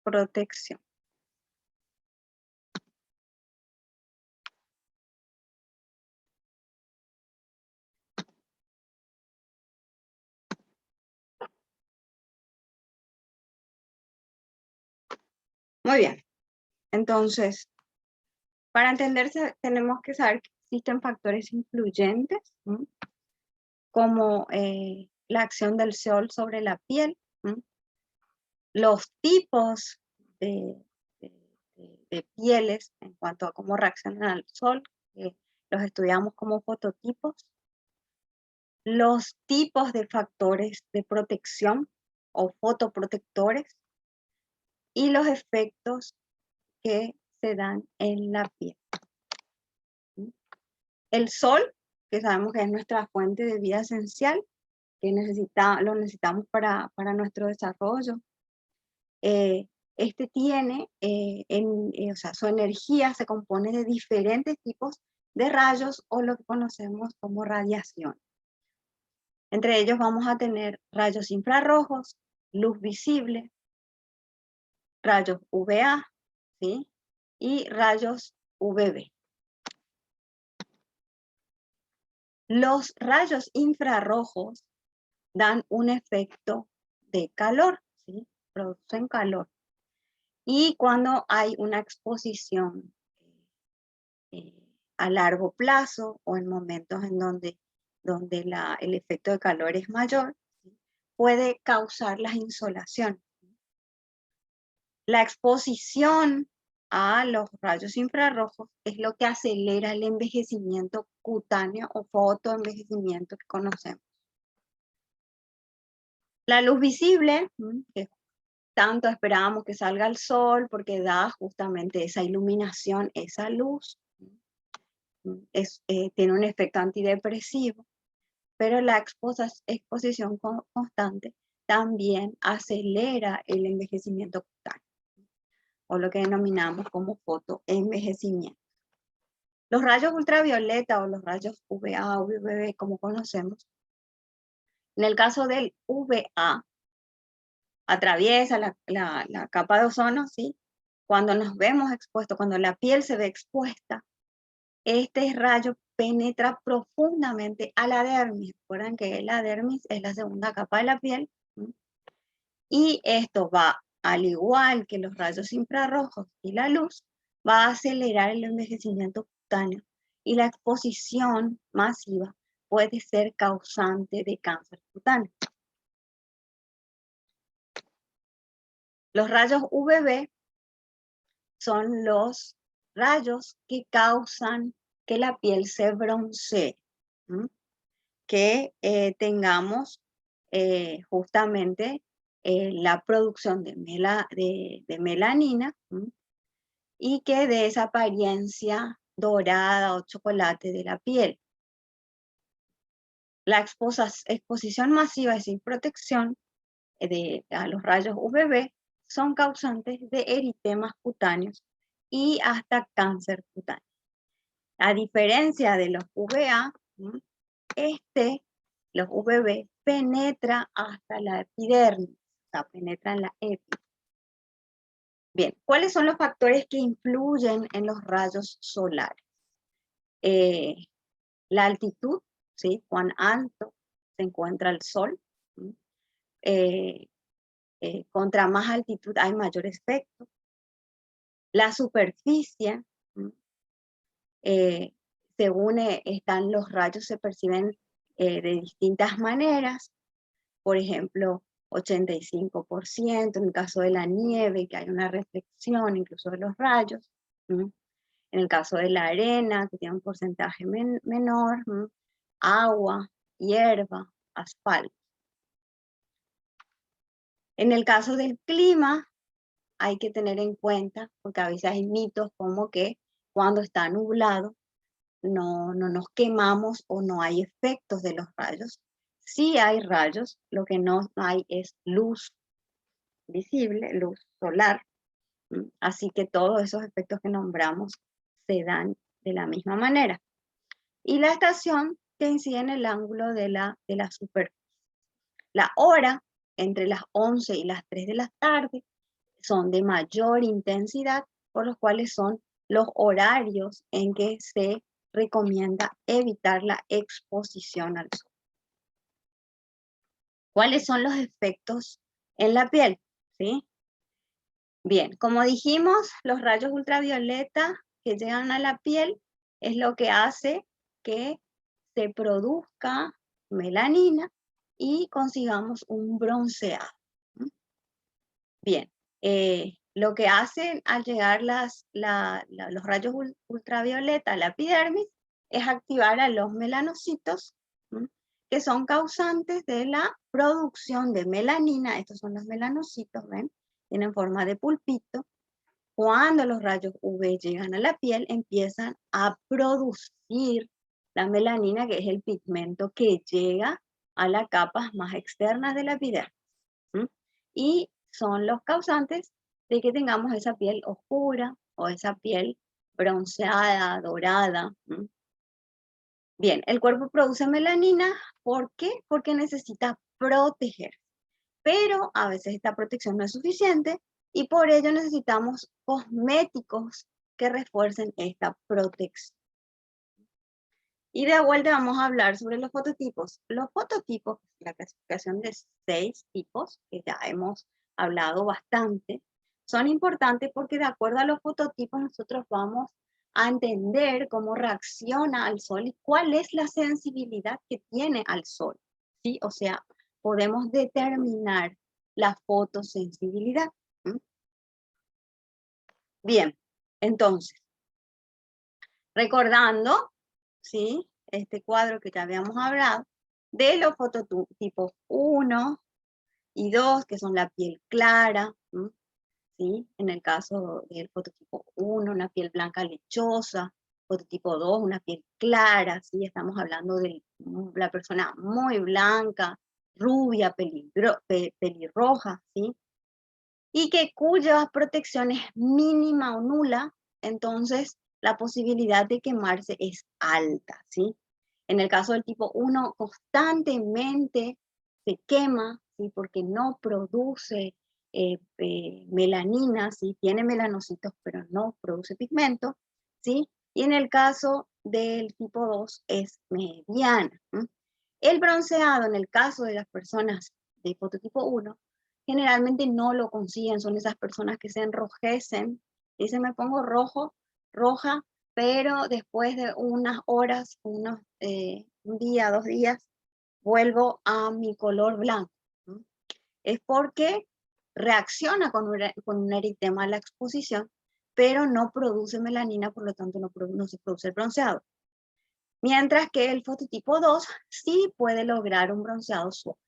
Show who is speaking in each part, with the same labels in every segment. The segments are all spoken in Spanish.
Speaker 1: protección. Muy bien. Entonces, para entenderse, tenemos que saber que existen factores influyentes, ¿sí? Como la acción del sol sobre la piel, ¿sí? Los tipos de pieles en cuanto a cómo reaccionan al sol, los estudiamos como fototipos, los tipos de factores de protección o fotoprotectores y los efectos que se dan en la piel. El sol, que sabemos que es nuestra fuente de vida esencial, que lo necesitamos para nuestro desarrollo. Este tiene, o sea, su energía se compone de diferentes tipos de rayos o lo que conocemos como radiación. Entre ellos vamos a tener rayos infrarrojos, luz visible, rayos UVA, ¿sí? Y rayos UVB. Los rayos infrarrojos dan un efecto de calor, ¿sí? Producen calor. Y cuando hay una exposición a largo plazo o en momentos en donde el efecto de calor es mayor, ¿sí? Puede causar las insolaciones. La exposición a los rayos infrarrojos es lo que acelera el envejecimiento cutáneo o fotoenvejecimiento que conocemos. La luz visible, que tanto esperábamos que salga el sol porque da justamente esa iluminación, esa luz, tiene un efecto antidepresivo, pero la exposición constante también acelera el envejecimiento cutáneo, o lo que denominamos como fotoenvejecimiento. Los rayos ultravioleta o los rayos UVA o UVB, como conocemos, en el caso del UVA, atraviesa la capa de ozono, ¿sí? Cuando nos vemos expuestos, cuando la piel se ve expuesta, este rayo penetra profundamente a la dermis. Recuerden que la dermis es la segunda capa de la piel, ¿sí? Y esto va, al igual que los rayos infrarrojos y la luz, va a acelerar el envejecimiento cutáneo y la exposición masiva puede ser causante de cáncer cutáneo. Los rayos UVB son los rayos que causan que la piel se broncee, ¿sí? Que tengamos justamente la producción de melanina, ¿sí? Y que dé esa apariencia dorada o chocolate de la piel. La exposición masiva y sin protección a los rayos UVB son causantes de eritemas cutáneos y hasta cáncer cutáneo. A diferencia de los UVA, los UVB penetra hasta la epidermis, o sea, penetra en la epi. Bien, ¿cuáles son los factores que influyen en los rayos solares? La altitud, ¿sí? Cuán alto se encuentra el sol. Contra más altitud hay mayor efecto. La superficie, según están los rayos, se perciben de distintas maneras. Por ejemplo, 85%, en el caso de la nieve, que hay una reflexión incluso de los rayos. En el caso de la arena, que tiene un porcentaje menor, agua, hierba, asfalto. En el caso del clima, hay que tener en cuenta, porque a veces hay mitos como que cuando está nublado no nos quemamos o no hay efectos de los rayos. Sí hay rayos, lo que no hay es luz visible, luz solar. Así que todos esos efectos que nombramos se dan de la misma manera. Y la estación que incide en el ángulo de la superficie. La hora entre las 11 y las 3 de la tarde son de mayor intensidad, por los cuales son los horarios en que se recomienda evitar la exposición al sol. ¿Cuáles son los efectos en la piel? ¿Sí? Bien, como dijimos, los rayos ultravioleta que llegan a la piel es lo que hace que se produzca melanina y consigamos un bronceado. Bien, lo que hacen al llegar los rayos ultravioleta a la epidermis es activar a los melanocitos, que son causantes de la producción de melanina. Estos son los melanocitos, ¿ven? Tienen forma de pulpito. Cuando los rayos UV llegan a la piel, empiezan a producir la melanina, que es el pigmento que llega a las capas más externas de la epidermis. Y son los causantes de que tengamos esa piel oscura o esa piel bronceada, dorada. Bien, el cuerpo produce melanina, ¿por qué? Porque necesita proteger. Pero a veces esta protección no es suficiente y por ello necesitamos cosméticos que refuercen esta protección. Y de vuelta vamos a hablar sobre los fototipos. Los fototipos, la clasificación de 6 tipos, que ya hemos hablado bastante, son importantes porque de acuerdo a los fototipos nosotros vamos a entender cómo reacciona al sol y cuál es la sensibilidad que tiene al sol, ¿sí? O sea, podemos determinar la fotosensibilidad. Bien, entonces, recordando, ¿sí? Este cuadro que ya habíamos hablado, de los fototipos 1 y 2, que son la piel clara, ¿sí? En el caso del fototipo 1, una piel blanca lechosa, fototipo 2, una piel clara, ¿sí? Estamos hablando de la persona muy blanca, rubia, pelirroja, ¿sí? Y que cuya protección es mínima o nula, entonces la posibilidad de quemarse es alta, ¿sí? En el caso del tipo 1, constantemente se quema, ¿sí? Porque no produce melanina, ¿sí? Tiene melanocitos, pero no produce pigmento, ¿sí? Y en el caso del tipo 2 es mediana. El bronceado, en el caso de las personas de fototipo 1, generalmente no lo consiguen, son esas personas que se enrojecen, dicen me pongo roja, pero después de unas horas, un día, 2 días, vuelvo a mi color blanco. Es porque reacciona con un eritema a la exposición, pero no produce melanina, por lo tanto no se produce el bronceado. Mientras que el fototipo 2 sí puede lograr un bronceado suave.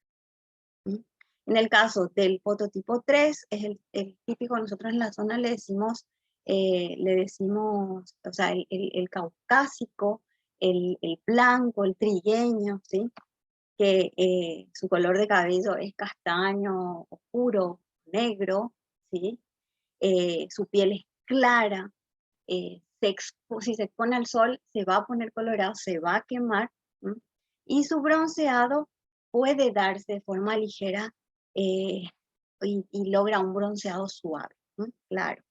Speaker 1: En el caso del fototipo 3, es el típico, nosotros en la zona le decimos, o sea, el caucásico, el blanco, el trigueño, ¿sí? Que su color de cabello es castaño, oscuro, negro, ¿sí? Su piel es clara, si se expone al sol, se va a poner colorado, se va a quemar, y su bronceado puede darse de forma ligera y logra un bronceado suave, claro.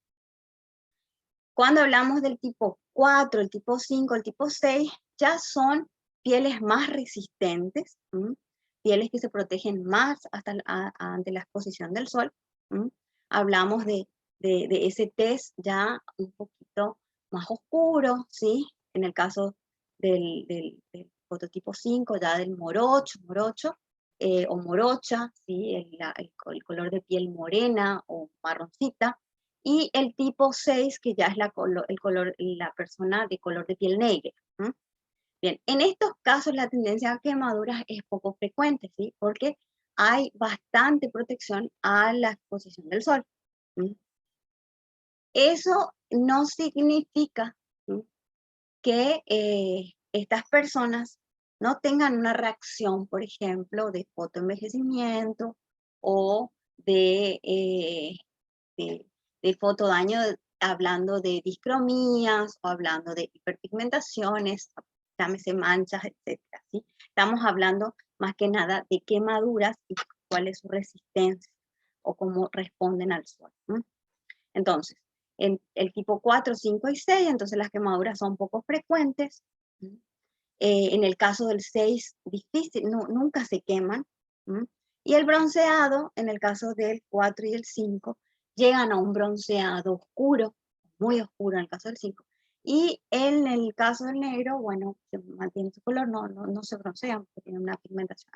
Speaker 1: Cuando hablamos del tipo 4, el tipo 5, el tipo 6, ya son pieles más resistentes, pieles que se protegen más ante la exposición del sol. Hablamos de ese test ya un poquito más oscuro, ¿sí? En el caso del fototipo 5, ya del morocho, o morocha, ¿sí? El color de piel morena o marroncita. Y el tipo 6, que ya es la persona de color de piel negra. Bien, en estos casos la tendencia a quemaduras es poco frecuente, ¿sí? Porque hay bastante protección a la exposición del sol. Eso no significa que estas personas no tengan una reacción, por ejemplo, de fotoenvejecimiento o de fotodaño, hablando de discromías o hablando de hiperpigmentaciones, llámese manchas, etc. ¿sí? Estamos hablando más que nada de quemaduras y cuál es su resistencia o cómo responden al sol. Entonces, en el tipo 4, 5 y 6, entonces las quemaduras son poco frecuentes. En el caso del 6, difícil, nunca se queman. Y el bronceado, en el caso del 4 y el 5, llegan a un bronceado oscuro, muy oscuro en el caso del 5. Y en el caso del negro, bueno, se mantiene su color, no se broncea porque tiene una pigmentación.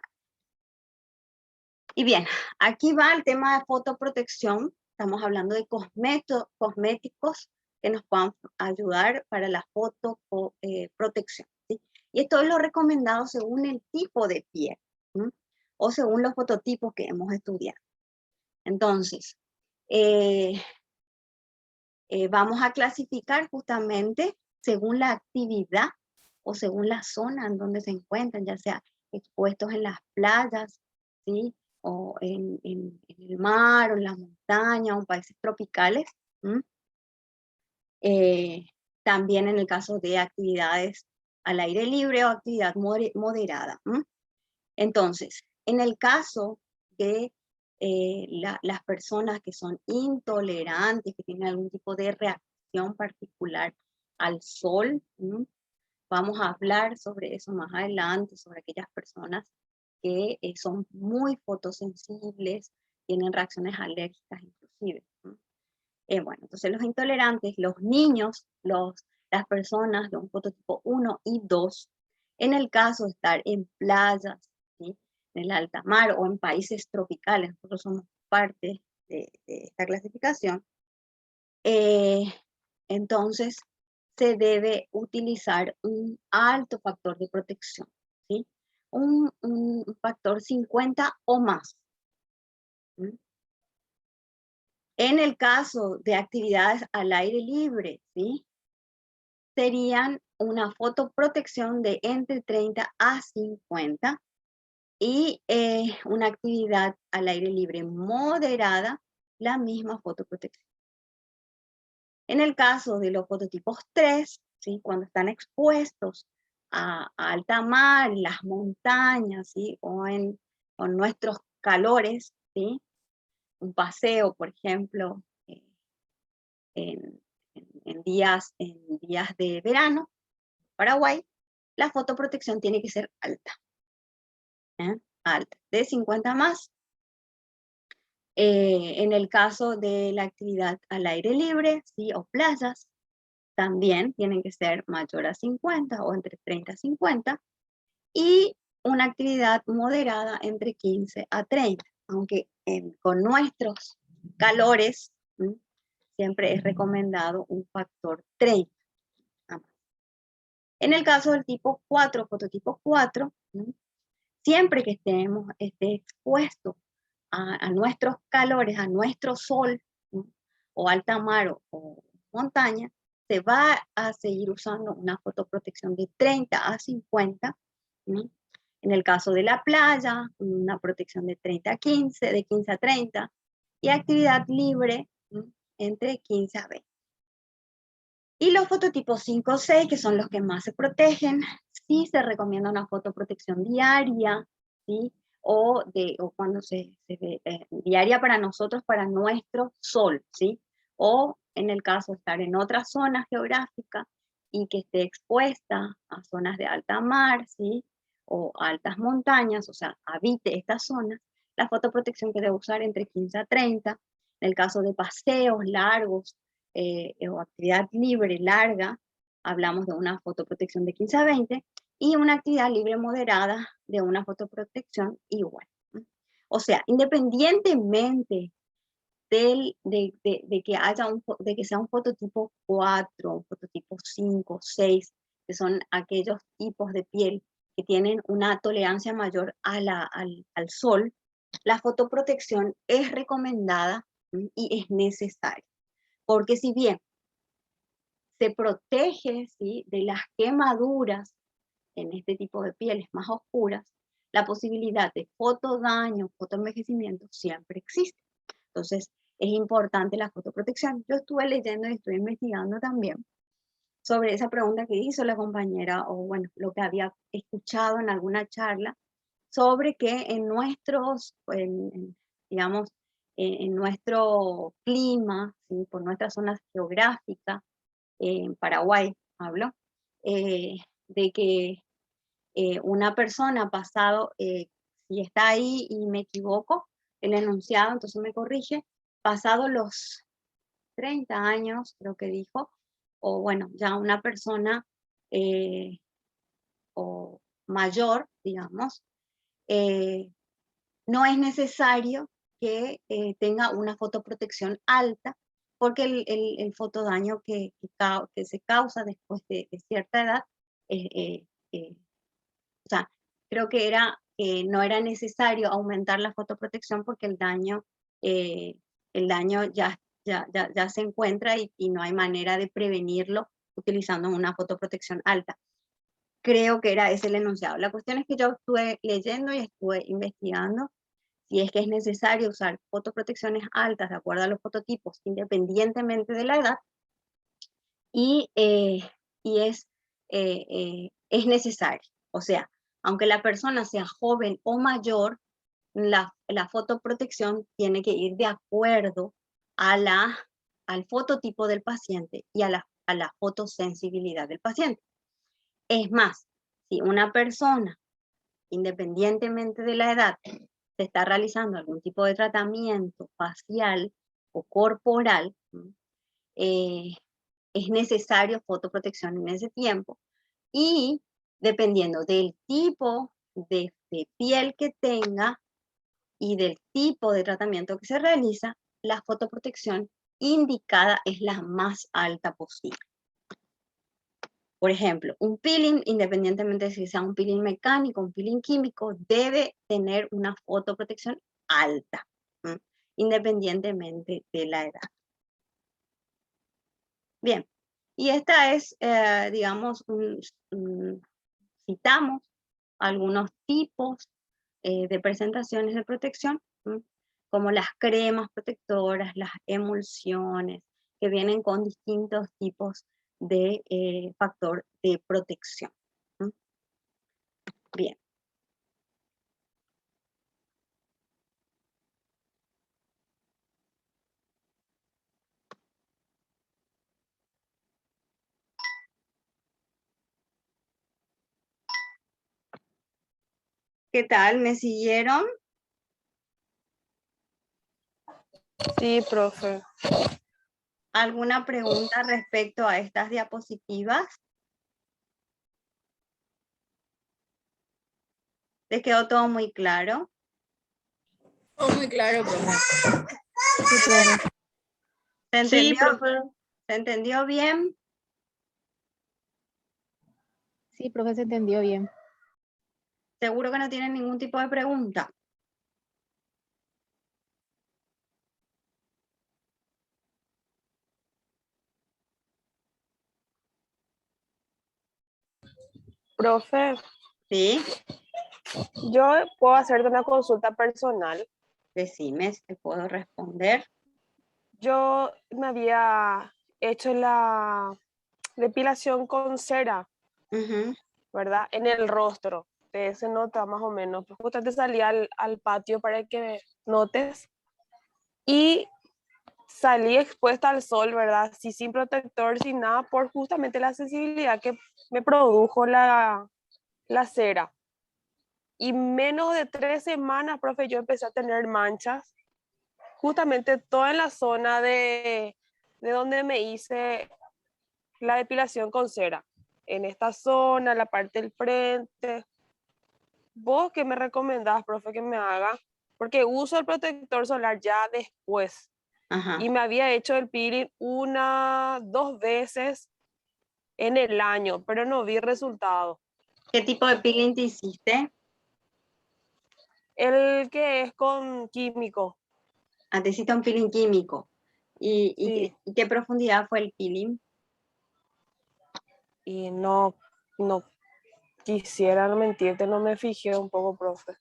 Speaker 1: Y bien, aquí va el tema de fotoprotección. Estamos hablando de cosméticos que nos puedan ayudar para la fotoprotección. ¿Sí? Y esto es lo recomendado según el tipo de piel, ¿sí? O según los fototipos que hemos estudiado. Entonces, vamos a clasificar justamente según la actividad o según la zona en donde se encuentran, ya sea expuestos en las playas, ¿sí? O en el mar, o en las montañas, o en países tropicales. También en el caso de actividades al aire libre o actividad moderada. Entonces, en el caso de las personas que son intolerantes, que tienen algún tipo de reacción particular al sol, vamos a hablar sobre eso más adelante, sobre aquellas personas que son muy fotosensibles, tienen reacciones alérgicas inclusive. Bueno, entonces los intolerantes, los niños, las personas de un fototipo 1 y 2, en el caso de estar en playas, ¿sí? En el alta mar o en países tropicales, nosotros somos parte de esta clasificación, entonces se debe utilizar un alto factor de protección, ¿sí? Un factor 50 o más. En el caso de actividades al aire libre, ¿sí? Serían una fotoprotección de entre 30 a 50 y una actividad al aire libre moderada, la misma fotoprotección. En el caso de los fototipos 3, ¿sí? Cuando están expuestos a alta mar, en las montañas, ¿sí? O en nuestros calores, ¿sí? Un paseo, por ejemplo, en días de verano, Paraguay, la fotoprotección tiene que ser alta. Alta, de 50 más. En el caso de la actividad al aire libre, ¿sí? O playas, también tienen que ser mayor a 50 o entre 30 a 50. Y una actividad moderada entre 15 a 30. Aunque con nuestros calores, siempre es recomendado un factor 30. En el caso del tipo 4, fototipo 4, siempre que esté expuesto a nuestros calores, a nuestro sol, o alta mar o montaña, se va a seguir usando una fotoprotección de 30 a 50. En el caso de la playa, una protección de 30 a 15, de 15 a 30, y actividad libre entre 15 a 20. Y los fototipos 5 o 6, que son los que más se protegen, sí se recomienda una fotoprotección diaria, ¿sí? O cuando se ve diaria para nosotros, para nuestro sol, ¿sí? O en el caso de estar en otra zona geográfica y que esté expuesta a zonas de alta mar, ¿sí? O altas montañas, o sea, habite estas zonas, la fotoprotección que debe usar entre 15 a 30. En el caso de paseos largos, o actividad libre larga, hablamos de una fotoprotección de 15 a 20, y una actividad libre moderada de una fotoprotección igual. O sea, independientemente de que sea un fototipo 4, un fototipo 5, 6, que son aquellos tipos de piel que tienen una tolerancia mayor al sol, la fotoprotección es recomendada y es necesaria. Porque si bien se protege, ¿sí? De las quemaduras en este tipo de pieles más oscuras, la posibilidad de fotodaño, fotoenvejecimiento siempre existe. Entonces, es importante la fotoprotección. Yo estuve leyendo y estoy investigando también sobre esa pregunta que hizo la compañera, o bueno, lo que había escuchado en alguna charla, sobre que en nuestros, digamos, en nuestro clima, ¿sí? Por nuestra zona geográfica, en Paraguay hablo, de que una persona pasado, si está ahí y me equivoco, el enunciado, entonces me corrige, pasado los 30 años, creo que dijo, o bueno, ya una persona o mayor, digamos, no es necesario que tenga una fotoprotección alta, porque el fotodaño que se causa después de cierta edad, o sea, creo que no era necesario aumentar la fotoprotección porque eh, el daño ya se encuentra y no hay manera de prevenirlo utilizando una fotoprotección alta. Creo que era ese el enunciado. La cuestión es que yo estuve leyendo y estuve investigando si es que es necesario usar fotoprotecciones altas de acuerdo a los fototipos, independientemente de la edad, y, es necesario. O sea, aunque la persona sea joven o mayor, la fotoprotección tiene que ir de acuerdo al fototipo del paciente y a la fotosensibilidad del paciente. Es más, si una persona, independientemente de la edad, se está realizando algún tipo de tratamiento facial o corporal, es necesario fotoprotección en ese tiempo. Y dependiendo del tipo de piel que tenga y del tipo de tratamiento que se realiza, la fotoprotección indicada es la más alta posible. Por ejemplo, un peeling, independientemente de si sea un peeling mecánico, un peeling químico, debe tener una fotoprotección alta, ¿sí? Independientemente de la edad. Bien, y esta es, digamos, citamos algunos tipos de presentaciones de protección, ¿sí? Como las cremas protectoras, las emulsiones, que vienen con distintos tipos de factor de protección. ¿Sí? Bien. ¿Qué tal? ¿Me siguieron?
Speaker 2: Sí, profe.
Speaker 1: ¿Alguna pregunta respecto a estas diapositivas? ¿Les quedó todo muy claro?
Speaker 3: Todo muy claro, profe.
Speaker 2: Sí, profe.
Speaker 1: ¿Se
Speaker 2: Sí,
Speaker 1: entendió?
Speaker 2: profe.
Speaker 1: ¿Se entendió bien?
Speaker 4: Sí, profe, se entendió bien.
Speaker 1: ¿Seguro que no tienen ningún tipo de pregunta?
Speaker 2: Profe,
Speaker 1: ¿Sí?
Speaker 2: yo puedo hacerte una consulta personal.
Speaker 1: Decime si te puedo responder.
Speaker 2: Yo me había hecho la depilación con cera,
Speaker 1: Ujú.
Speaker 2: ¿verdad? En el rostro. Se nota más o menos. Pues justamente salí al patio para que notes. Y salí expuesta al sol, ¿verdad? Sí, sin protector, sin nada, por justamente la sensibilidad que me produjo la cera. Y menos de 3 semanas, profe, yo empecé a tener manchas, justamente toda en la zona de donde me hice la depilación con cera. En esta zona, la parte del frente. ¿Vos qué me recomendás, profe, que me haga? Porque uso el protector solar ya después.
Speaker 1: Ajá.
Speaker 2: Y me había hecho el peeling 2 veces en el año, pero no vi resultado.
Speaker 1: ¿Qué tipo de peeling te hiciste?
Speaker 2: El que es con químico.
Speaker 1: Ah, te hiciste un peeling químico.
Speaker 2: Sí.
Speaker 1: ¿Y qué profundidad fue el peeling?
Speaker 2: Y no quisiera mentirte, no me fijé un poco, profe.